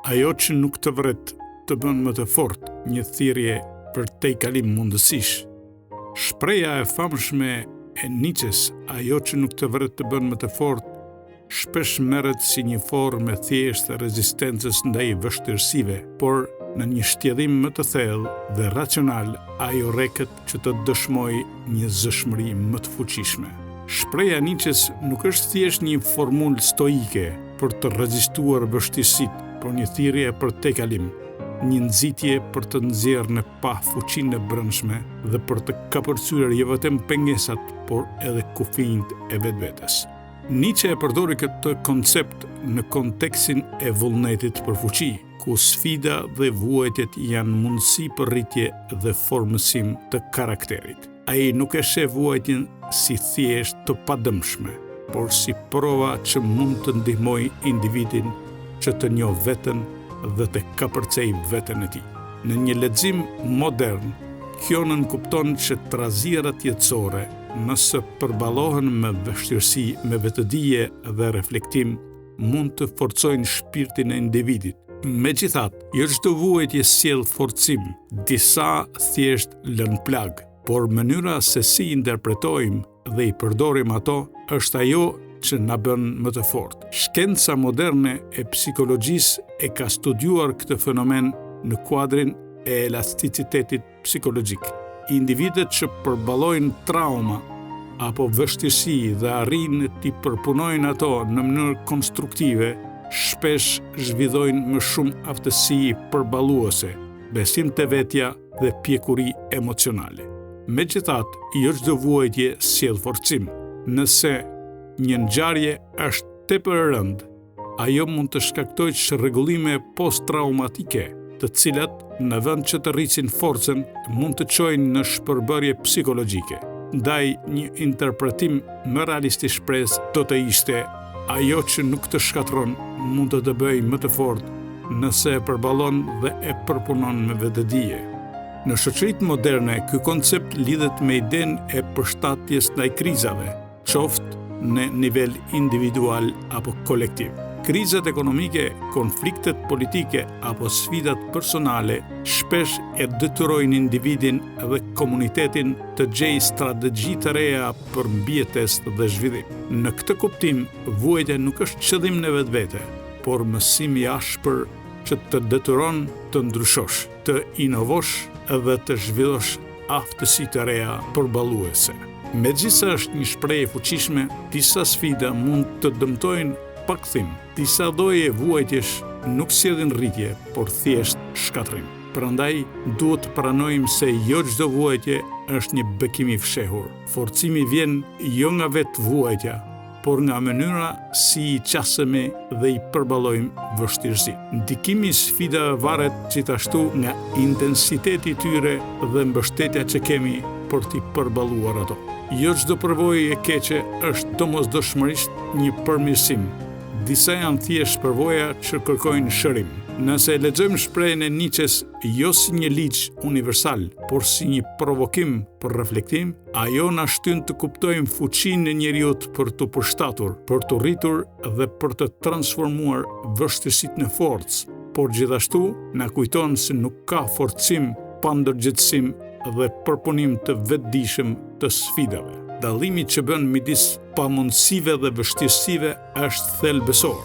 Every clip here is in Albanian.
Ajo që nuk të vret të bën më të fortë, një thirrje për tejkalim mundësish. Shpreha e famshme e Nietzsches, ajo që nuk të vret të bën më të fortë, shpesh merret si një formë e thjeshtë e rezistencës ndaj vështirësive, por në një shtjellim më të thellë dhe racional, ajo reket që të dëshmojë një zëshmëri më të fuqishme. Shpreha e Nietzsches nuk është thjesht një formulë stoike për të rezistuar vështirësitë, por një thirrje për tejkalim, një nxitje për të nxjerrë në pa fuqinë e brendshme dhe për të kapërcyer jo vetëm pengesat, por edhe kufinë e vetvetes. Nietzsche e përdori këtë koncept në kontekstin e vullnetit për fuqi, ku sfida dhe vuajtjet janë mundësi për rritje dhe formësim të karakterit. Ai nuk e sheh vuajtjen si thjesht të padëmshme, por si prova që mund të ndihmojë individin që të njohë veten dhe të kapërcej veten e tij. Në një lexim modern, kjo nënkupton që trazierat jetësore, nëse përballohen me vështirësi, me vetëdije dhe reflektim, mund të forcojnë shpirtin e individit. Megjithatë, jo çdo vuajtje sjell forcim, disa thjesht lën plag, por mënyra se si interpretojmë dhe i përdorim ato është ajo që na bën më të fortë. Shkenca moderne e psikologjisë e ka studiuar këtë fenomen në kuadrin e elasticitetit psikologjik. Individet që përballojnë trauma apo vështirësi dhe arrin t'i përpunojnë ato në mënyrë konstruktive, shpesh zhvillojnë më shumë aftësi përballuese, besim te vetja dhe pjekuri emocionale. Megjithatë, jo çdo vuajtje sjell forcim. Nëse një ngjarje është tepër e rëndë, ajo mund të shkaktojë çrregullime post-traumatike, të cilat në vend që të rrisin forcën, mund të çojnë në shpërbërje psikologjike. Ndaj një interpretim më realist i shpresë do të ishte ajo që nuk të shkatron mund të bëjë më të fortë nëse e përballon dhe e përpunon me vetëdije. Në shoqëritë moderne, ky koncept lidhet me idenë e përshtatjes ndaj krizave, qoftë në nivel individual apo kolektiv. Krizat ekonomike, konfliktet politike apo sfidat personale shpesh e detyrojnë individin dhe komunitetin të gjejë strategji të reja për mbijetesë dhe zhvillim. Në këtë kuptim, vuajtja nuk është qëllim në vetvete, por mësim i ashpër që të detyron të ndryshosh, të inovosh dhe të zhvillosh aftësi të reja përballuese. Megjithëse është një shprehje fuqishme, disa sfida mund të dëmtojnë pa kthim. Disa lloje vuajtjesh nuk sjellin rritje, por thjesht shkatrim. Prandaj duhet të pranojmë se jo çdo vuajtje është një bekim i fshehur. Forcimi vjen jo nga vetë vuajtja, por nga mënyra si i qasemi dhe i përballojmë vështirësitë. Ndikimi i sfidave varet gjithashtu nga intensiteti i tyre dhe mbështetja që kemi për t'i përballuar ato. Jo çdo përvojë e keqe është domosdoshmërisht një përmirësim. Disa janë thjesht përvoja që kërkojnë shërim. Nëse e lexojmë shprehjen e Nietzsches jo si një ligj universal, por si një provokim për reflektim, ajo na shtyn të kuptojmë fuqinë e njeriut për të përshtatur, për të rritur dhe për të transformuar vështirësitë në forcë, por gjithashtu na kujton se nuk ka forcim pa ndërgjegjësim dhe përpunim të vetëdijshëm të sfidave. Dallimi që bën midis pamundësive dhe vështirësive është thelbësor.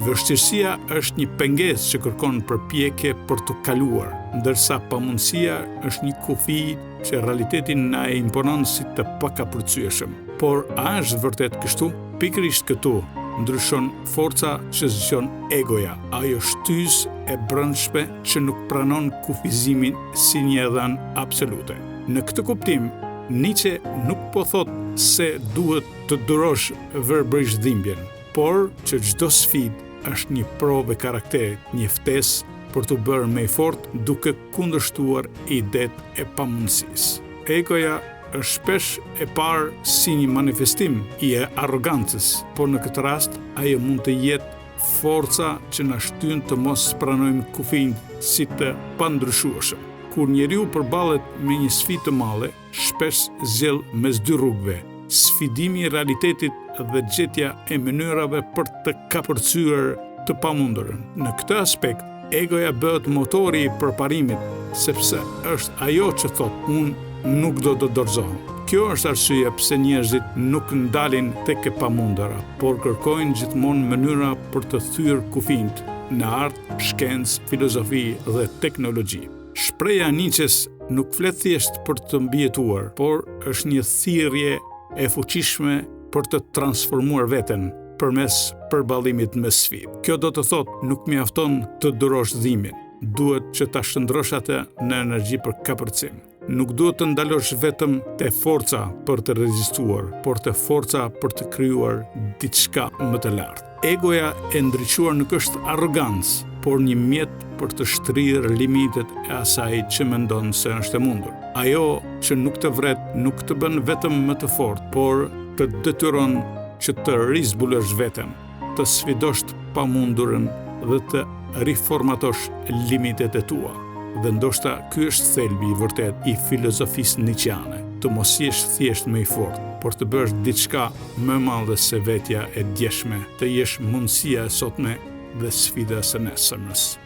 Vështirësia është një pengesë që kërkon përpjekje për të kaluar, ndërsa pamundësia është një kufi që realitetin na e imponon si të pakapërcyeshëm. Por a është vërtet kështu? Pikërisht këtu ndryshon forca që zgjon egoja, ajo shtysë e brendshme që nuk pranon kufizimin si një dhënë absolute. Në këtë kuptim, Nietzsche nuk po thot se duhet të durosh verbërisht dhimbjen, por që çdo sfidë është një provë e karakterit, një ftesë për të bërë më i fortë duke kundërshtuar idetë e pamundësisë. Egoja është shpesh e parë si një manifestim i arrogancës, por në këtë rast ajo mund të jetë forca që na shtyn të mos pranojmë kufinë si të pandryshueshëm. Kur njeriu përballet me një sfidë të madhe, shpesh zgjell mes dy rrugëve: sfidimi i realitetit dhe gjetja e mënyrave për të kapërcyer të pamundurën. Në këtë aspekt, Egoja bëhet motori i përparimit, sepse është ajo që thot unë nuk do të dorëzohem. Kjo është arsyeja pse njerëzit nuk ndalin tek e pamundëra, por kërkojnë gjithmonë mënyra për të thyrë kufijt në artë, shkencë, filozofi dhe teknologji. Shpreha e Nietzsches nuk flet thjesht për të mbijetuar, por është një thirrje e fuqishme për të transformuar veten përmes përballimit me sfidë. Kjo do të thotë nuk mjafton të durosh dhimbjen, duhet që ta shndrosh atë në energji për kapërcim. Nuk duhet të ndalosh vetëm te forca për të rezistuar, por te forca për të krijuar diçka më të lartë. Egoja e ndriçuar nuk është arrogancë, por një mjet për të shtrirë limitet e asaj që mendon se është e mundur. Ajo që nuk të vret, nuk të bën vetëm më të fortë, por të detyron që të rizbulosh veten, të sfidosh të pamundurën dhe të riformatosh limitet e tua. Dhe ndoshta ky është thelbi i vërtet i filozofisë nietzscheane, të mos jesh thjesht më i fortë, por të bësh diçka më madhe se vetja e djeshme, të jesh mundësia e sotme dhe sfida e nesërmës.